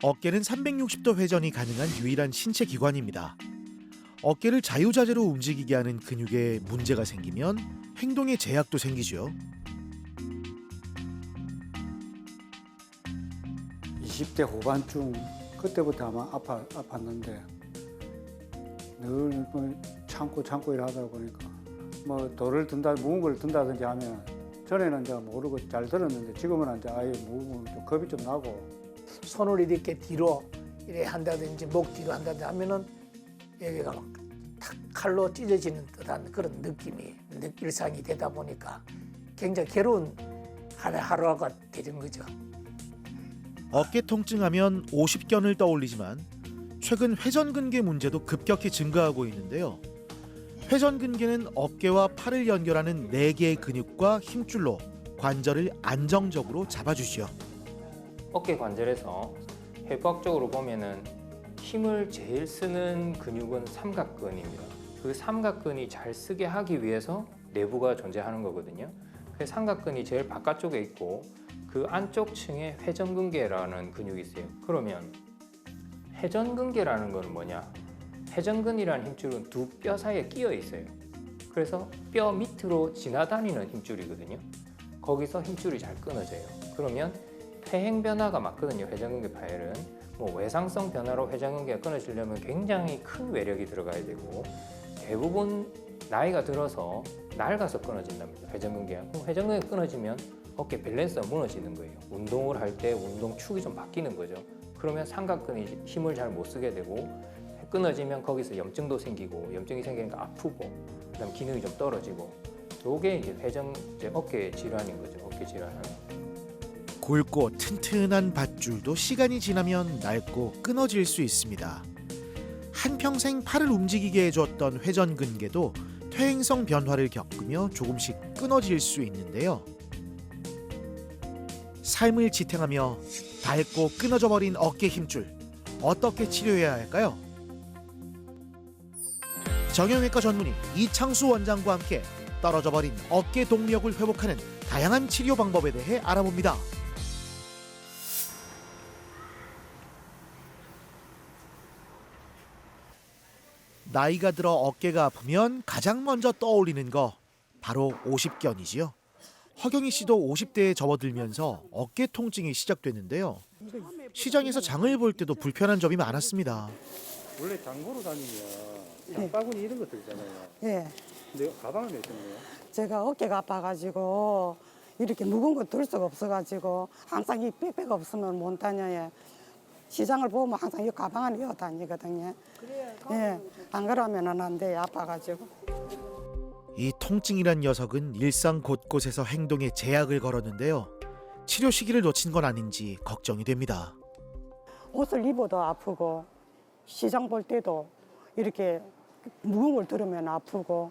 어깨는 360도 회전이 가능한 유일한 신체 기관입니다. 어깨를 자유자재로 움직이게 하는 근육에 문제가 생기면 행동에 제약도 생기죠. 20대 후반쯤 그때부터 아마 아팠는데 늘 뭐 참고 일하다 보니까 뭐 돌을 든다 무거운 걸 든다든지 하면 전에는 이제 모르고 잘 들었는데 지금은 이제 아예 무거우면 좀 겁이 좀 나고 손을 이렇게 뒤로 이래 한다든지 목 뒤로 한다든지 하면은 여기가 막 탁 칼로 찢어지는 듯한 그런 느낌이 일상이 되다 보니까 굉장히 괴로운 하루하루가 되는 거죠. 어깨 통증하면 오십견을 떠올리지만 최근 회전근개 문제도 급격히 증가하고 있는데요. 회전근개는 어깨와 팔을 연결하는 4개의 근육과 힘줄로 관절을 안정적으로 잡아주시오. 어깨 관절에서 해부학적으로 보면은 힘을 제일 쓰는 근육은 삼각근입니다. 그 삼각근이 잘 쓰게 하기 위해서 내부가 존재하는 거거든요. 그 삼각근이 제일 바깥쪽에 있고 그 안쪽 층에 회전근개라는 근육이 있어요. 그러면 회전근개라는 건 뭐냐? 회전근이라는 힘줄은 두 뼈 사이에 끼어 있어요. 그래서 뼈 밑으로 지나다니는 힘줄이거든요. 거기서 힘줄이 잘 끊어져요. 그러면 퇴행 변화가 맞거든요. 회전근개 파열은 뭐 외상성 변화로 회전근개가 끊어지려면 굉장히 큰 외력이 들어가야 되고 대부분 나이가 들어서 낡아서 끊어진답니다. 회전근개가. 그럼 회전근개가 끊어지면 어깨 밸런스가 무너지는 거예요. 운동을 할 때 운동축이 좀 바뀌는 거죠. 그러면 삼각근이 힘을 잘 못 쓰게 되고 끊어지면 거기서 염증도 생기고 염증이 생기니까 아프고 그다음 기능이 좀 떨어지고 요게 이제 어깨 질환인 거죠. 어깨 질환은. 굵고 튼튼한 밧줄도 시간이 지나면 낡고 끊어질 수 있습니다. 한평생 팔을 움직이게 해줬던 회전근개도 퇴행성 변화를 겪으며 조금씩 끊어질 수 있는데요. 삶을 지탱하며 닳고 끊어져 버린 어깨 힘줄, 어떻게 치료해야 할까요? 정형외과 전문의 이창수 원장과 함께 떨어져 버린 어깨 동력을 회복하는 다양한 치료 방법에 대해 알아봅니다. 나이가 들어 어깨가 아프면 가장 먼저 떠올리는 거 바로 오십견이지요. 허경희 씨도 50대에 접어들면서 어깨 통증이 시작됐는데요. 시장에서 장을 볼 때도 불편한 점이 많았습니다. 원래 장 보러 다니면 장바구니 이런 것들 있잖아요. 예, 근데 가방은 왜 있는 거예요? 제가 어깨가 아파가지고 이렇게 무거운 거 들 수가 없어가지고 항상 이 백팩 없으면 못 다녀요. 시장을 보면 항상 이 가방 안에 넣어 다니거든요. 예, 안 그러면은 안 돼요. 아파가지고. 이 통증이란 녀석은 일상 곳곳에서 행동에 제약을 걸었는데요. 치료 시기를 놓친 건 아닌지 걱정이 됩니다. 옷을 입어도 아프고 시장 볼 때도 이렇게 무거운 걸 들으면 아프고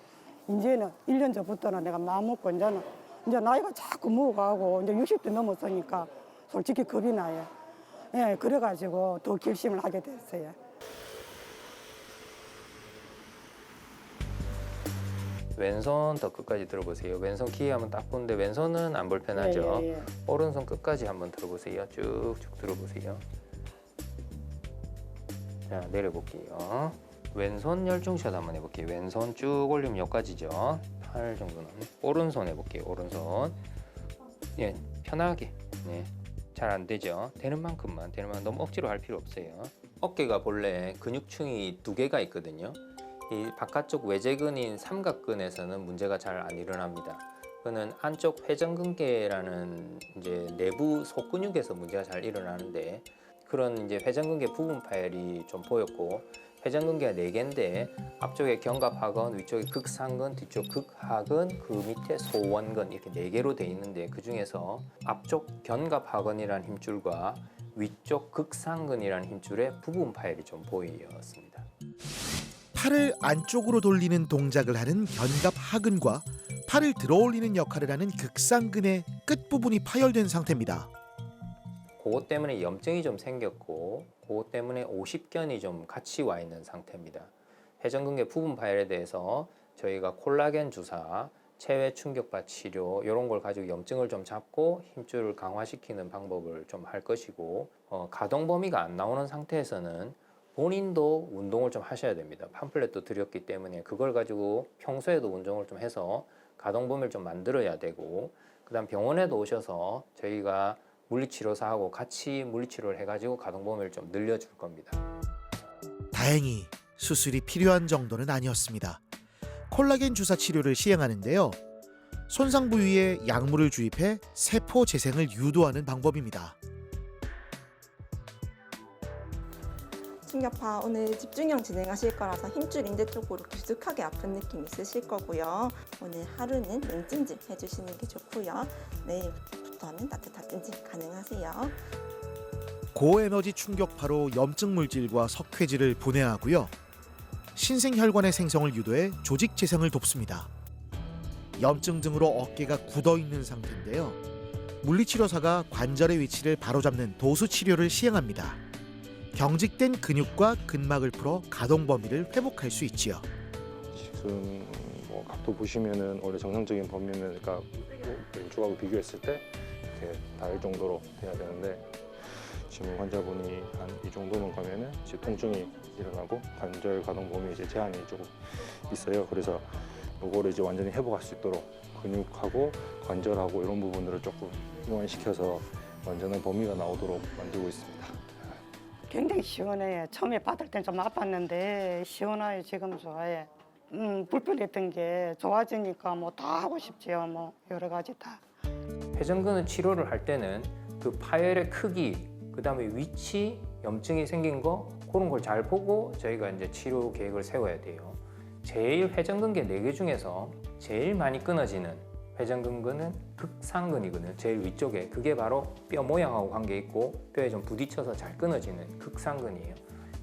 이제는 1년 전부터는 내가 마음 먹고 이제 나이가 자꾸 먹어가고 이제 60대 넘었으니까 솔직히 겁이 나요. 예, 그래가지고 더 결심을 하게 됐어요. 왼손 더 끝까지 들어보세요. 왼손 키 한번 딱 보는데 왼손은 안 불편하죠. 예, 예, 예. 오른손 끝까지 한번 들어보세요. 쭉쭉 들어보세요. 자, 내려볼게요. 왼손 열중샷 한번 해볼게요. 왼손 쭉 올리면 여기까지죠. 팔 정도는. 오른손 해볼게요. 오른손. 예, 편하게. 네. 잘 안 되죠. 되는 만큼만, 너무 억지로 할 필요 없어요. 어깨가 본래 근육층이 2개가 있거든요. 이 바깥쪽 외제근인 삼각근에서는 문제가 잘 안 일어납니다. 그거는 안쪽 회전근개라는 이제 내부 속근육에서 문제가 잘 일어나는데 그런 이제 회전근개 부분 파열이 좀 보였고 회전근개가 4개인데 앞쪽에 견갑하근, 위쪽에 극상근, 뒤쪽 극하근, 그 밑에 소원근 이렇게 4개로 돼 있는데 그 중에서 앞쪽 견갑하근이라는 힘줄과 위쪽 극상근이라는 힘줄의 부분 파열이 좀 보였습니다. 팔을 안쪽으로 돌리는 동작을 하는 견갑하근과 팔을 들어올리는 역할을 하는 극상근의 끝부분이 파열된 상태입니다. 그것 때문에 염증이 좀 생겼고 그것 때문에 오십견이 좀 같이 와 있는 상태입니다. 회전근개 부분 파열에 대해서 저희가 콜라겐 주사, 체외 충격파 치료 이런 걸 가지고 염증을 좀 잡고 힘줄을 강화시키는 방법을 좀 할 것이고 가동 범위가 안 나오는 상태에서는 본인도 운동을 좀 하셔야 됩니다. 팜플렛도 드렸기 때문에 그걸 가지고 평소에도 운동을 좀 해서 가동 범위를 좀 만들어야 되고 그다음 병원에도 오셔서 저희가 물리치료사하고 같이 물리치료를 해가지고 가동 범위를 좀 늘려줄 겁니다. 다행히 수술이 필요한 정도는 아니었습니다. 콜라겐 주사 치료를 시행하는데요. 손상 부위에 약물을 주입해 세포 재생을 유도하는 방법입니다. 충격파 오늘 집중형 진행하실 거라서 힘줄 인대 쪽으로 깊숙하게 아픈 느낌 있으실 거고요. 오늘 하루는 냉찜질 해주시는 게 좋고요. 내일부터는 따뜻한 찜질 가능하세요. 고에너지 충격파로 염증 물질과 석회질을 분해하고요. 신생혈관의 생성을 유도해 조직 재생을 돕습니다. 염증 등으로 어깨가 굳어 있는 상태인데요. 물리치료사가 관절의 위치를 바로잡는 도수 치료를 시행합니다. 경직된 근육과 근막을 풀어 가동 범위를 회복할 수 있지요. 지금 뭐 각도 보시면은 원래 정상적인 범위는 그러니까 왼쪽하고 비교했을 때 이렇게 닿을 정도로 돼야 되는데 지금 환자분이 한 이 정도만 가면은 이제 통증이 일어나고 관절 가동 범위에 이제 제한이 조금 있어요. 그래서 이거를 이제 완전히 회복할 수 있도록 근육하고 관절하고 이런 부분들을 조금 이완시켜서 완전한 범위가 나오도록 만들고 있습니다. 굉장히 시원해요. 처음에 받을 땐 좀 아팠는데 시원해요. 지금 좋아해. 불편했던 게 좋아지니까 뭐 다 하고 싶지요. 뭐 여러 가지 다. 회전근은 치료를 할 때는 그 파열의 크기, 그다음에 위치, 염증이 생긴 거 그런 걸 잘 보고 저희가 이제 치료 계획을 세워야 돼요. 제일 회전근개 4개 중에서 제일 많이 끊어지는 회전근근은 극상근이거든요. 제일 위쪽에 그게 바로 뼈 모양하고 관계 있고 뼈에 좀 부딪혀서 잘 끊어지는 극상근이에요.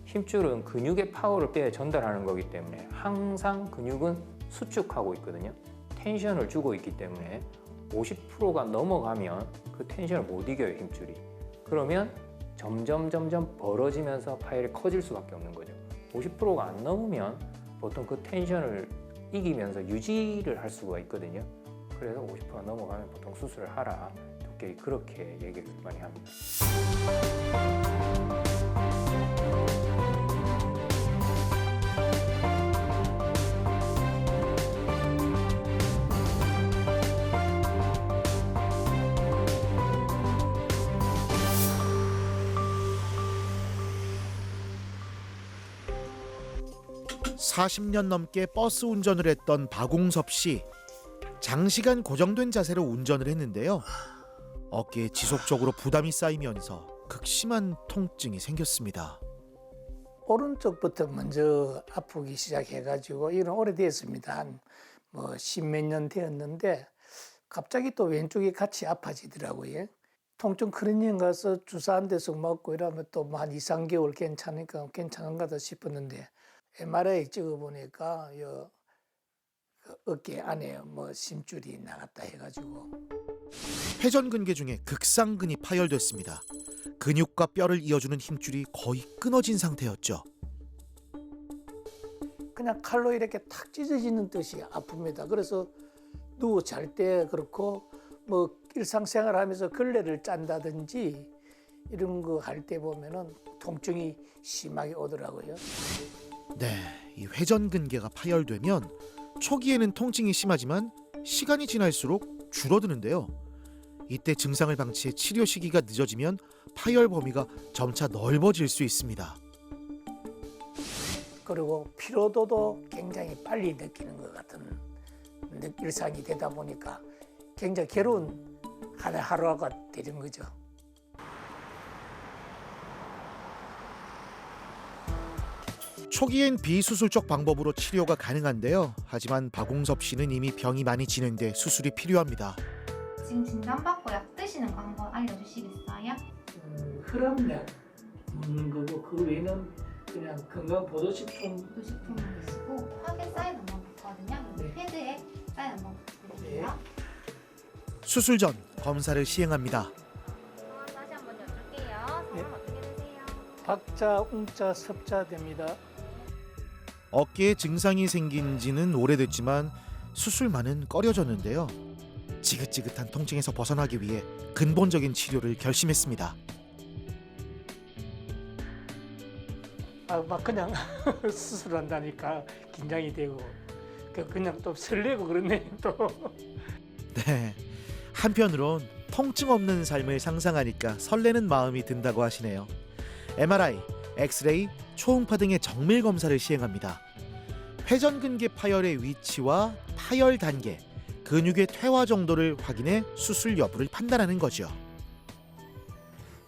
힘줄은 근육의 파워를 뼈에 전달하는 거기 때문에 항상 근육은 수축하고 있거든요. 텐션을 주고 있기 때문에 50%가 넘어가면 그 텐션을 못 이겨요, 힘줄이. 그러면 점점 벌어지면서 파열이 커질 수밖에 없는 거죠. 50%가 안 넘으면 보통 그 텐션을 이기면서 유지를 할 수가 있거든요. 그래서 50%가 넘어가면 보통 수술을 하라. 도끼리 그렇게 얘기를 많이 합니다. (40년) 넘게 버스 운전을 했던 박웅섭 씨. 장시간 고정된 자세로 운전을 했는데요. 어깨에 지속적으로 부담이 쌓이면서 극심한 통증이 생겼습니다. 오른쪽부터 먼저 아프기 시작해가지고 이런 오래됐습니다. 한 뭐 십몇 년 되었는데 갑자기 또 왼쪽이 같이 아파지더라고요. 통증 클리닉 가서 주사 한 대씩 맞고 이러면 또 한 2, 3개월 괜찮으니까 괜찮은가 싶었는데 MRI 찍어보니까 어깨 안에 뭐 심줄이 나갔다 해가지고 회전근개 중에 극상근이 파열됐습니다. 근육과 뼈를 이어주는 힘줄이 거의 끊어진 상태였죠. 그냥 칼로 이렇게 탁 찢어지는 듯이 아픕니다. 그래서 누워 잘 때 그렇고 뭐 일상생활 하면서 걸레를 짠다든지 이런 거 할 때 보면은 통증이 심하게 오더라고요. 네, 이 회전근개가 파열되면 초기에는 통증이 심하지만 시간이 지날수록 줄어드는데요. 이때 증상을 방치해 치료 시기가 늦어지면 파열 범위가 점차 넓어질 수 있습니다. 그리고 피로도도 굉장히 빨리 느끼는 것 같은 일상이 되다 보니까 굉장히 괴로운 하루하루가 되는 거죠. 초기엔 비수술적 방법으로 치료가 가능한데요. 하지만 박웅섭 씨는 이미 병이 많이 진행돼 수술이 필요합니다. 지금 진단받고 약 드시는 거 한번 알려주시겠어요? 혈압약 먹는 거고 그 외에는 그냥 건강 보조식품 보조식품을 드시고 확인 사인 한번 받거든요. 여기 패드에 사인 한번 부탁드릴게요. 수술 전 검사를 시행합니다. 다시 한번 여쭐게요. 성함 어떻게 되세요? 박자, 웅자, 섭자 됩니다. 어깨에 증상이 생긴 지는 오래됐지만 수술만은 꺼려졌는데요. 지긋지긋한 통증에서 벗어나기 위해 근본적인 치료를 결심했습니다. 막 그냥 수술한다니까 긴장이 되고 그냥 또 설레고 그러네 또. 네, 한편으론 통증 없는 삶을 상상하니까 설레는 마음이 든다고 하시네요. MRI, 엑스레이, 초음파 등의 정밀 검사를 시행합니다. 회전근개 파열의 위치와 파열 단계, 근육의 퇴화 정도를 확인해 수술 여부를 판단하는 거죠.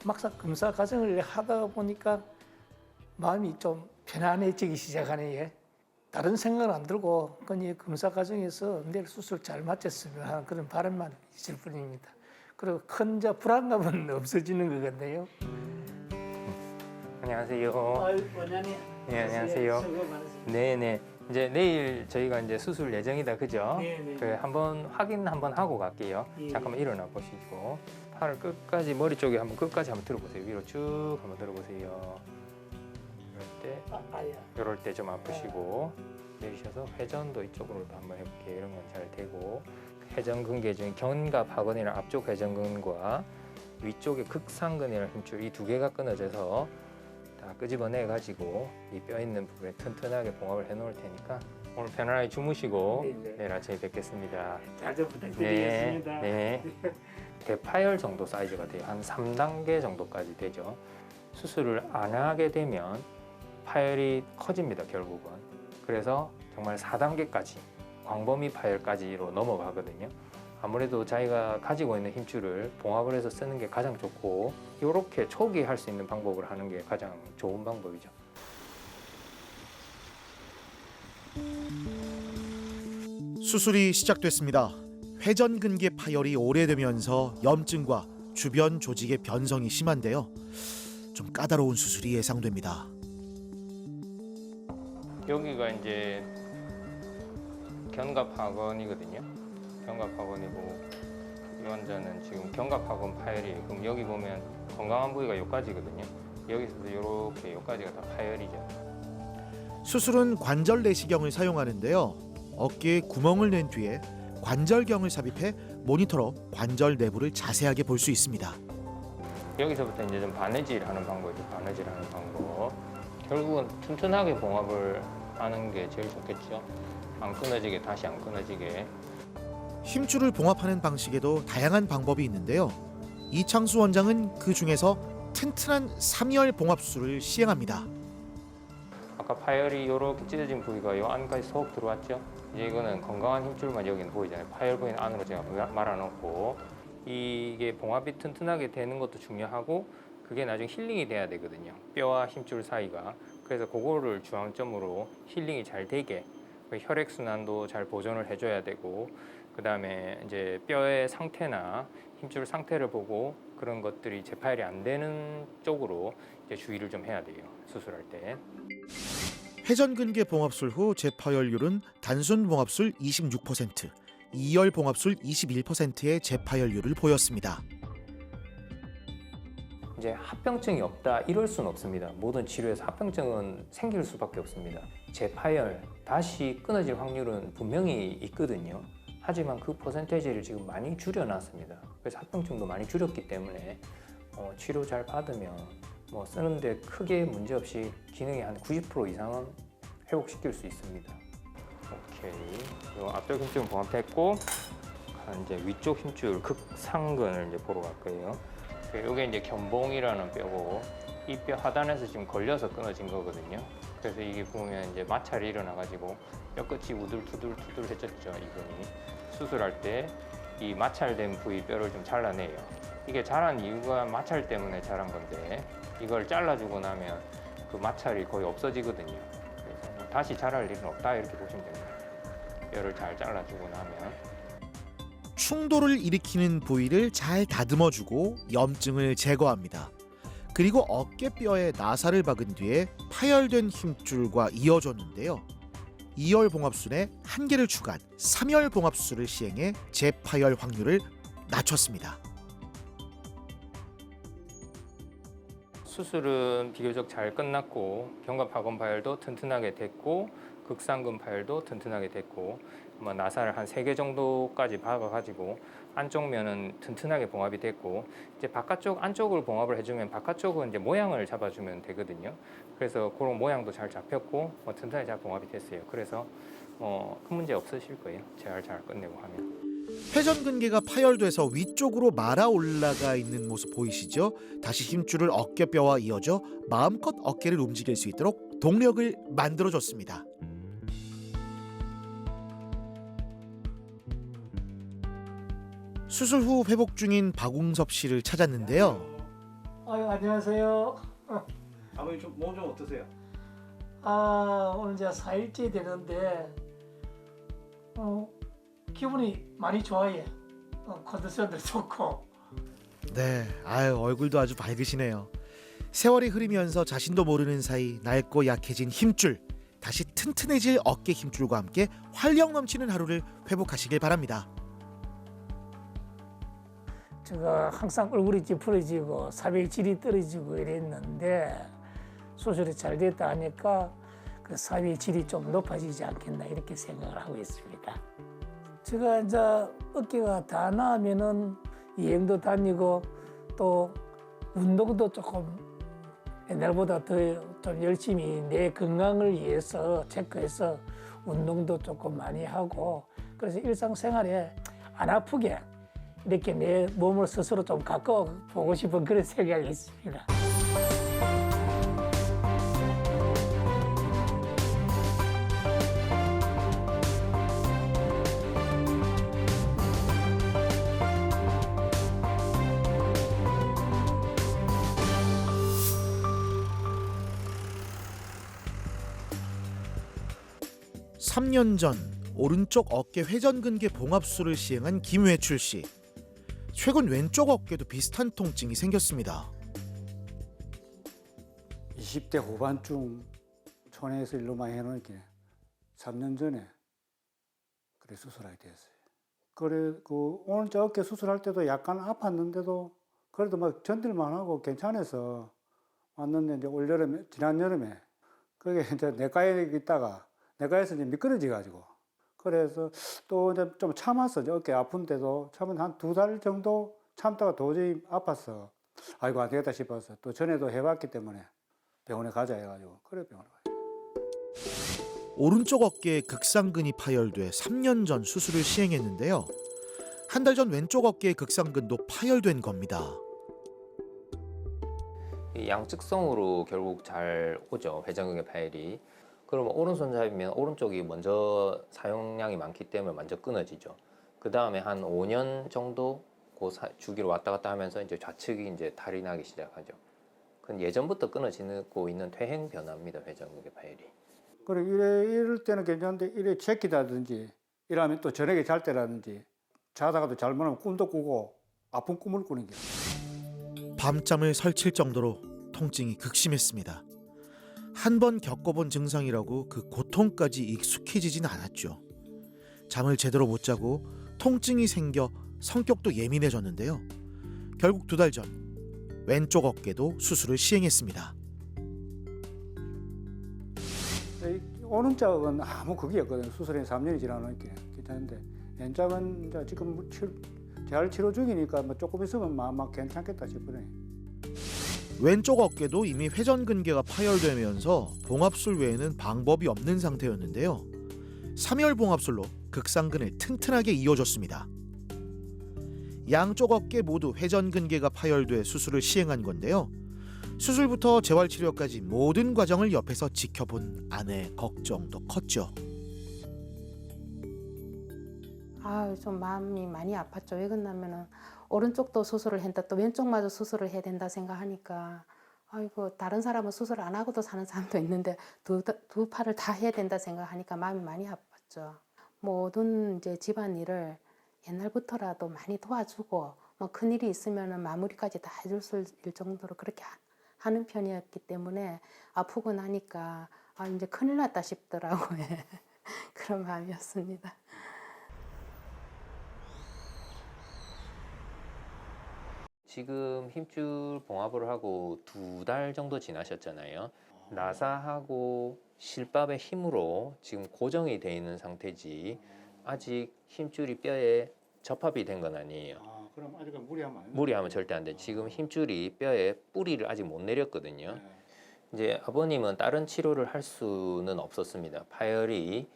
막상 검사 과정을 하다 보니까 마음이 좀 편안해지기 시작하네. 다른 생각은 안 들고 그냥 검사 과정에서 내일 수술 잘 마쳤으면 하는 그런 바람만 있을 뿐입니다. 그리고 큰 불안감은 없어지는 것 같네요. 안녕하세요. 원장님. 네, 안녕하세요. 수고 많으십니다. 네네. 이제 내일 저희가 이제 수술 예정이다, 그죠? 네네. 그 한번 확인 한번 하고 갈게요. 예. 잠깐만 일어나 보시고 팔을 끝까지 머리 쪽에 한번 끝까지 한번 들어보세요. 위로 쭉 한번 들어보세요. 이럴 때 좀 아프시고 내리셔서 회전도 이쪽으로도 한번 해볼게요. 이런 건 잘 되고 회전근개 중에 견갑하근이랑 앞쪽 회전근과 위쪽의 극상근이라는 힘줄 이 두 개가 끊어져서 다 끄집어내 가지고 이 뼈 있는 부분에 튼튼하게 봉합을 해 놓을 테니까 오늘 편안하게 주무시고 네. 내일 아침에 뵙겠습니다. 잘 좀 부탁드리겠습니다. 네. 대파열 정도 사이즈가 돼요. 한 3단계 정도까지 되죠. 수술을 안 하게 되면 파열이 커집니다, 결국은. 그래서 정말 4단계까지 광범위 파열까지로 넘어가거든요. 아무래도 자기가 가지고 있는 힘줄을 봉합을 해서 쓰는 게 가장 좋고 이렇게 초기에 할 수 있는 방법을 하는 게 가장 좋은 방법이죠. 수술이 시작됐습니다. 회전근개 파열이 오래되면서 염증과 주변 조직의 변성이 심한데요. 좀 까다로운 수술이 예상됩니다. 여기가 이제 견갑하근이거든요. 견갑하근이고 이 환자는 지금 견갑하근 파열이에요. 그럼 여기 보면 건강한 부위가 여기까지거든요. 여기서도 이렇게 여기까지가 다 파열이죠. 수술은 관절 내시경을 사용하는데요. 어깨에 구멍을 낸 뒤에 관절경을 삽입해 모니터로 관절 내부를 자세하게 볼 수 있습니다. 여기서부터 이제 좀 바느질하는 방법이죠. 바느질하는 방법. 결국은 튼튼하게 봉합을 하는 게 제일 좋겠죠. 안 끊어지게, 다시 안 끊어지게. 힘줄을 봉합하는 방식에도 다양한 방법이 있는데요. 이창수 원장은 그 중에서 튼튼한 3열 봉합술을 시행합니다. 아까 파열이 이렇게 찢어진 부위가 이 안까지 쏙 들어왔죠. 이제 이거는 건강한 힘줄만 여기는 보이잖아요. 파열 부위는 안으로 제가 말아놓고 이게 봉합이 튼튼하게 되는 것도 중요하고 그게 나중에 힐링이 돼야 되거든요. 뼈와 힘줄 사이가. 그래서 그거를 중앙점으로 힐링이 잘 되게 혈액순환도 잘 보존을 해줘야 되고 그 다음에 이제 뼈의 상태나 힘줄 상태를 보고 그런 것들이 재파열이 안 되는 쪽으로 이제 주의를 좀 해야 돼요. 수술할 때. 회전근개 봉합술 후 재파열률은 단순 봉합술 26%, 2열 봉합술 21%의 재파열률을 보였습니다. 이제 합병증이 없다 이럴 수는 없습니다. 모든 치료에서 합병증은 생길 수밖에 없습니다. 재파열, 다시 끊어질 확률은 분명히 있거든요. 하지만 그 퍼센테이지를 지금 많이 줄여놨습니다. 그래서 합병증도 많이 줄였기 때문에 치료 잘 받으면 뭐 쓰는데 크게 문제 없이 기능이 한 90% 이상은 회복시킬 수 있습니다. 오케이, 요 앞쪽 힘줄은 봉합했고 이제 위쪽 힘줄 극상근을 이제 보러 갈 거예요. 이게 이제 견봉이라는 뼈고 이 뼈 하단에서 지금 걸려서 끊어진 거거든요. 그래서 이게 보면 이제 마찰이 일어나가지고 뼈 끝이 우둘투둘해졌죠. 이분이 수술할 때 이 마찰된 부위 뼈를 좀 잘라내요. 이게 자란 이유가 마찰 때문에 자란 건데 이걸 잘라주고 나면 그 마찰이 거의 없어지거든요. 그래서 뭐 다시 자랄 일은 없다 이렇게 보시면 됩니다. 뼈를 잘 잘라주고 나면. 충돌을 일으키는 부위를 잘 다듬어주고 염증을 제거합니다. 그리고 어깨뼈에 나사를 박은 뒤에 파열된 힘줄과 이어줬는데요. 2열 봉합술에 한 개를 추가한 3열 봉합술을 시행해 재파열 확률을 낮췄습니다. 수술은 비교적 잘 끝났고 견갑하근 파열도 튼튼하게 됐고 극상근 파열도 튼튼하게 됐고 뭐 나사를 한 3개 정도까지 박아가지고 안쪽 면은 튼튼하게 봉합이 됐고 이제 바깥쪽 안쪽을 봉합을 해주면 바깥쪽은 이제 모양을 잡아주면 되거든요. 그래서 그런 모양도 잘 잡혔고 튼튼하게 잘 봉합이 됐어요. 그래서 큰 문제 없으실 거예요. 재활 잘 끝내고 하면. 회전근개가 파열돼서 위쪽으로 말아 올라가 있는 모습 보이시죠? 다시 힘줄을 어깨뼈와 이어져 마음껏 어깨를 움직일 수 있도록 동력을 만들어줬습니다. 수술 후 회복 중인 박웅섭 씨를 찾았는데요. 아유, 안녕하세요. 아버님 몸 좀 어떠세요? 오늘 이제 4일째 되는데 기분이 많이 좋아요. 컨디션도 좋고. 네, 얼굴도 아주 밝으시네요. 세월이 흐르면서 자신도 모르는 사이 낡고 약해진 힘줄, 다시 튼튼해질 어깨 힘줄과 함께 활력 넘치는 하루를 회복하시길 바랍니다. 제가 항상 얼굴이 찌푸려지고 사회질이 떨어지고 이랬는데 수술이 잘 됐다 하니까 그 사회질이 좀 높아지지 않겠나 이렇게 생각을 하고 있습니다. 제가 이제 어깨가 다 나으면은 여행도 다니고 또 운동도 조금 옛날보다 더 좀 열심히 내 건강을 위해서 체크해서 운동도 조금 많이 하고 그래서 일상생활에 안 아프게 이렇게 내 몸을 스스로 좀 가꿔 보고 싶은 그런 생각이 있습니다. 삼 년 전 오른쪽 어깨 회전근개 봉합술을 시행한 김회출 씨. 최근 왼쪽 어깨도 비슷한 통증이 생겼습니다. 20대 후반쯤 촌에서 일로 많이 해놓으니까 3년 전에 그래 수술하게 됐어요. 그래 오른쪽 어깨 수술할 때도 약간 아팠는데도 그래도 막 견딜만 하고 괜찮아서 왔는데 이제 올 여름에 지난 여름에 그게 이제 내과에 있다가 내과에서 이제 미끄러지 가지고 그래서 또 이제 좀 참았어. 어깨 아픈데도 참은 한 2달 정도 참다가 도저히 아팠어. 아이고 안 되겠다 싶어서 또 전에도 해봤기 때문에 병원에 가자 해가지고 그래 병원에 가요. 오른쪽 어깨에 극상근이 파열돼 3년 전 수술을 시행했는데요. 한 달 전 왼쪽 어깨의 극상근도 파열된 겁니다. 이 양측성으로 결국 잘 오죠. 회전근개 파열이. 그러면 오른손잡이면 오른쪽이 먼저 사용량이 많기 때문에 먼저 끊어지죠. 그 다음에 한 5년 정도 그 주기로 왔다 갔다 하면서 이제 좌측이 이제 탈이 나기 시작하죠. 그건 예전부터 끊어지고 있는 퇴행 변화입니다. 회전근개 파열이. 그래 이럴 때는 괜찮은데 이래 제끼다든지 이러면 또 저녁에 잘 때라든지 자다가도 잘못하면 꿈도 꾸고 아픈 꿈을 꾸는 게. 밤잠을 설칠 정도로 통증이 극심했습니다. 한 번 겪어본 증상이라고 그 고통까지 익숙해지진 않았죠. 잠을 제대로 못 자고 통증이 생겨 성격도 예민해졌는데요. 결국 2달 전 왼쪽 어깨도 수술을 시행했습니다. 오른쪽은 아무 그게 없거든. 수술이 3년이 지나니까 괜찮은데 왼쪽은 이제 지금 재활 치료 중이니까 뭐 조금 있으면 막 괜찮겠다 싶으네. 왼쪽 어깨도 이미 회전근개가 파열되면서 봉합술 외에는 방법이 없는 상태였는데요. 3열 봉합술로 극상근을 튼튼하게 이어줬습니다. 양쪽 어깨 모두 회전근개가 파열돼 수술을 시행한 건데요. 수술부터 재활치료까지 모든 과정을 옆에서 지켜본 아내의 걱정도 컸죠. 좀 마음이 많이 아팠죠. 왜 그러냐면은 오른쪽도 수술을 했다 또 왼쪽마저 수술을 해야 된다 생각하니까 아이고 다른 사람은 수술 안 하고도 사는 사람도 있는데 두 팔을 다 해야 된다 생각하니까 마음이 많이 아팠죠. 모든 이제 집안일을 옛날부터라도 많이 도와주고 뭐 큰일이 있으면은 마무리까지 다 해줄 수 있을 정도로 그렇게 하는 편이었기 때문에 아프고 나니까 이제 큰일 났다 싶더라고요. 그런 마음이었습니다. 지금 힘줄 봉합을 하고 2달 정도 지나셨잖아요. 나사하고 실밥의 힘으로 지금 고정이 되어 있는 상태지 아직 힘줄이 뼈에 접합이 된 건 아니에요. 아, 그럼 아직 무리하면 안 돼요? 무리하면 절대 안 돼. 지금 힘줄이 뼈에 뿌리를 아직 못 내렸거든요. 네. 이제 아버님은 다른 치료를 할 수는 없었습니다. 파열이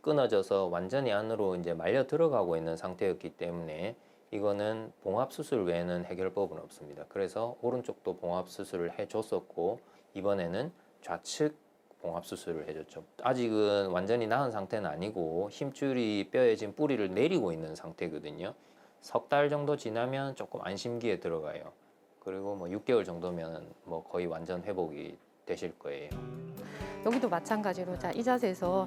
끊어져서 완전히 안으로 이제 말려 들어가고 있는 상태였기 때문에 이거는 봉합 수술 외에는 해결법은 없습니다. 그래서 오른쪽도 봉합 수술을 해줬었고 이번에는 좌측 봉합 수술을 해줬죠. 아직은 완전히 나은 상태는 아니고 힘줄이 뼈에 지금 뿌리를 내리고 있는 상태거든요. 석 달 정도 지나면 조금 안심기에 들어가요. 그리고 뭐 6개월 정도면 뭐 거의 완전 회복이 되실 거예요. 여기도 마찬가지로 자, 이 자세에서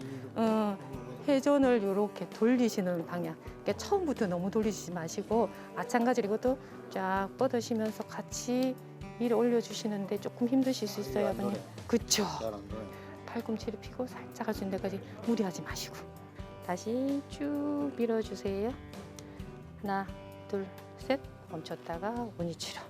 회전을 이렇게 돌리시는 방향. 그러니까 처음부터 너무 돌리시지 마시고 마찬가지로 이것도 쫙 뻗으시면서 같이 위로 올려주시는데 조금 힘드실 수 있어요, 아버님. 그렇죠. 팔꿈치를 펴고 살짝 할 수 있는 데까지 무리하지 마시고 다시 쭉 밀어주세요. 하나, 둘, 셋. 멈췄다가 원위 치료.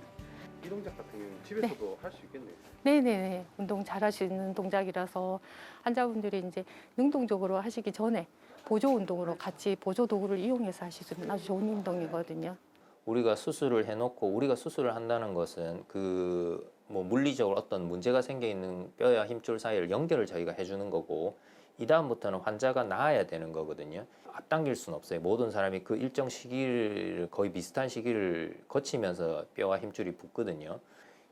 이 동작 같은 경우는 집에서도 할 수 있겠네요. 네네네. 운동 잘 할 수 있는 동작이라서 환자분들이 이제 능동적으로 하시기 전에 보조 운동으로 같이 보조 도구를 이용해서 하실 수 있는 아주 좋은 운동이거든요. 우리가 수술을 해놓고 우리가 수술을 한다는 것은 그 뭐 물리적으로 어떤 문제가 생겨 있는 뼈와 힘줄 사이를 연결을 저희가 해주는 거고 이 다음부터는 환자가 나아야 되는 거거든요. 앞당길 수는 없어요. 모든 사람이 그 일정 시기를 거의 비슷한 시기를 거치면서 뼈와 힘줄이 붙거든요.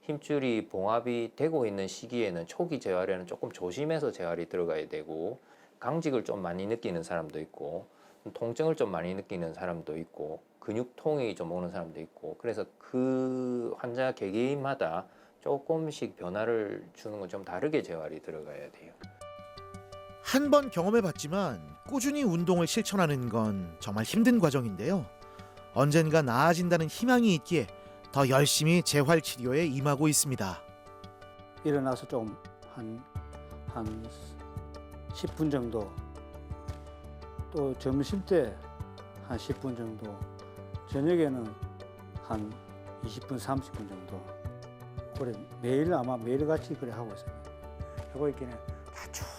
힘줄이 봉합이 되고 있는 시기에는 초기 재활에는 조금 조심해서 재활이 들어가야 되고 강직을 좀 많이 느끼는 사람도 있고 통증을 좀 많이 느끼는 사람도 있고 근육통이 좀 오는 사람도 있고 그래서 그 환자 개개인마다 조금씩 변화를 주는 건 좀 다르게 재활이 들어가야 돼요. 한 번 경험해봤지만 꾸준히 운동을 실천하는 건 정말 힘든 과정인데요. 언젠가 나아진다는 희망이 있기에 더 열심히 재활 치료에 임하고 있습니다. 일어나서 좀 한 10분 정도 또 점심 때 한 10분 정도 저녁에는 한 20분 30분 정도 그래 매일 아마 매일같이 그래 하고 있어요. 하고 있기는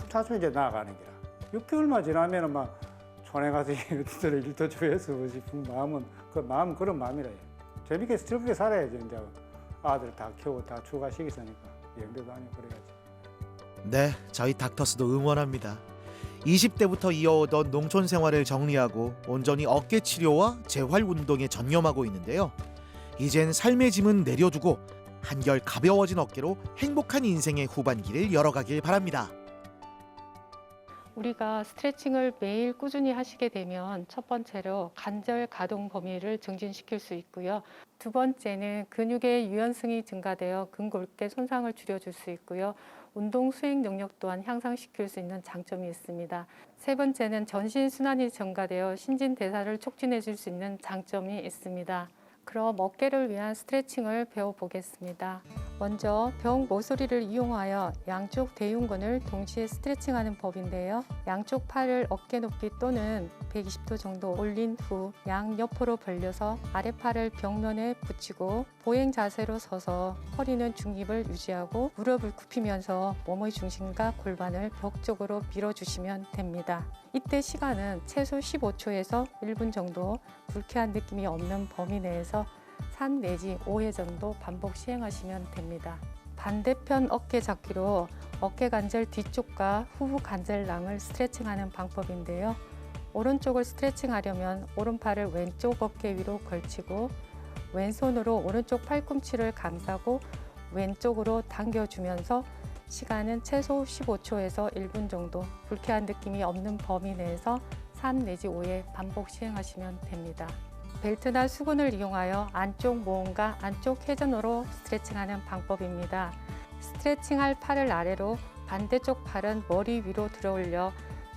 다춤 이제 나아가는 기라 6개월만 지나면은 막 촌에 가서 이것들을 일도 조회해서 싶은 마음은 그런 마음이라요. 재밌게 즐겁게 살아야죠. 이제 아들 다 키우고 다 추가시키니까 여행도 다니고 그래야지. 네, 저희 닥터스도 응원합니다. 20대부터 이어오던 농촌 생활을 정리하고 온전히 어깨 치료와 재활 운동에 전념하고 있는데요. 이젠 삶의 짐은 내려두고 한결 가벼워진 어깨로 행복한 인생의 후반기를 열어가길 바랍니다. 우리가 스트레칭을 매일 꾸준히 하시게 되면 첫 번째로 관절 가동 범위를 증진시킬 수 있고요. 두 번째는 근육의 유연성이 증가되어 근골격 손상을 줄여줄 수 있고요. 운동 수행 능력 또한 향상시킬 수 있는 장점이 있습니다. 세 번째는 전신 순환이 증가되어 신진 대사를 촉진해 줄 수 있는 장점이 있습니다. 그럼 어깨를 위한 스트레칭을 배워보겠습니다. 먼저 병 모서리를 이용하여 양쪽 대흉근을 동시에 스트레칭하는 법인데요. 양쪽 팔을 어깨 높이 또는 120도 정도 올린 후 양옆으로 벌려서 아랫팔을 벽면에 붙이고 보행 자세로 서서 허리는 중립을 유지하고 무릎을 굽히면서 몸의 중심과 골반을 벽 쪽으로 밀어주시면 됩니다. 이때 시간은 최소 15초에서 1분 정도 불쾌한 느낌이 없는 범위 내에서 3 내지 5회 정도 반복 시행하시면 됩니다. 반대편 어깨 잡기로 어깨 관절 뒤쪽과 후부 관절낭을 스트레칭하는 방법인데요. 오른쪽을 스트레칭하려면 오른팔을 왼쪽 어깨 위로 걸치고 왼손으로 오른쪽 팔꿈치를 감싸고 왼쪽으로 당겨주면서 시간은 최소 15초에서 1분 정도 불쾌한 느낌이 없는 범위 내에서 3 내지 5회 반복 시행하시면 됩니다. 벨트나 수건을 이용하여 안쪽 모음과 안쪽 회전으로 스트레칭하는 방법입니다. 스트레칭할 팔을 아래로 반대쪽 팔은 머리 위로 들어올려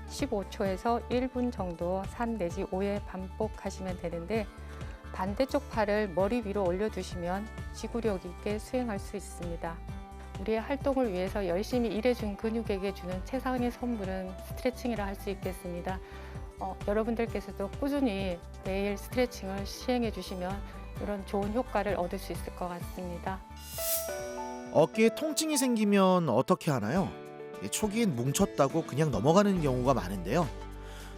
15초에서 1분 정도 3 내지 5회 반복하시면 되는데 반대쪽 팔을 머리 위로 올려두시면 지구력 있게 수행할 수 있습니다. 우리의 활동을 위해서 열심히 일해준 근육에게 주는 최상의 선물은 스트레칭이라 할 수 있겠습니다. 여러분들께서도 꾸준히 매일 스트레칭을 시행해 주시면 이런 좋은 효과를 얻을 수 있을 것 같습니다. 어깨에 통증이 생기면 어떻게 하나요? 초기엔 뭉쳤다고 그냥 넘어가는 경우가 많은데요.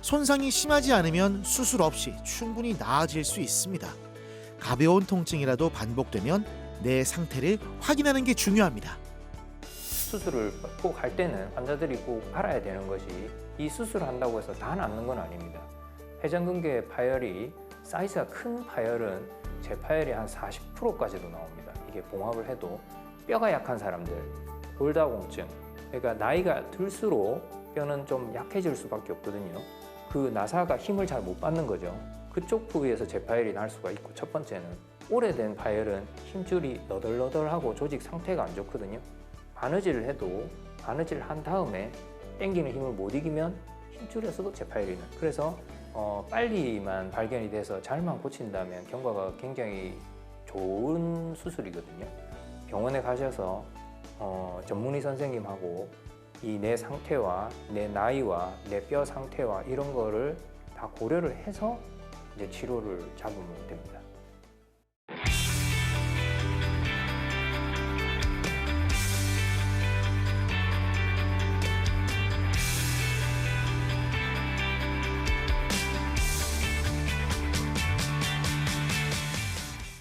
손상이 심하지 않으면 수술 없이 충분히 나아질 수 있습니다. 가벼운 통증이라도 반복되면 내 상태를 확인하는 게 중요합니다. 수술을 꼭 할 때는 환자들이 꼭 알아야 되는 것이 이 수술을 한다고 해서 다 낫는 건 아닙니다. 회전근개 파열이 사이즈가 큰 파열은 재파열이 한 40%까지도 나옵니다. 이게 봉합을 해도 뼈가 약한 사람들, 골다공증, 그러니까 나이가 들수록 뼈는 좀 약해질 수밖에 없거든요. 그 나사가 힘을 잘 못 받는 거죠. 그쪽 부위에서 재파열이 날 수가 있고, 첫 번째는 오래된 파열은 힘줄이 너덜너덜하고 조직 상태가 안 좋거든요. 바느질을 해도 바느질 한 다음에 당기는 힘을 못 이기면 힘줄에서도 재파열이 나요. 그래서 빨리만 발견이 돼서 잘만 고친다면 경과가 굉장히 좋은 수술이거든요. 병원에 가셔서 전문의 선생님하고 이 내 상태와 내 나이와 내 뼈 상태와 이런 거를 다 고려를 해서 이제 치료를 잡으면 됩니다.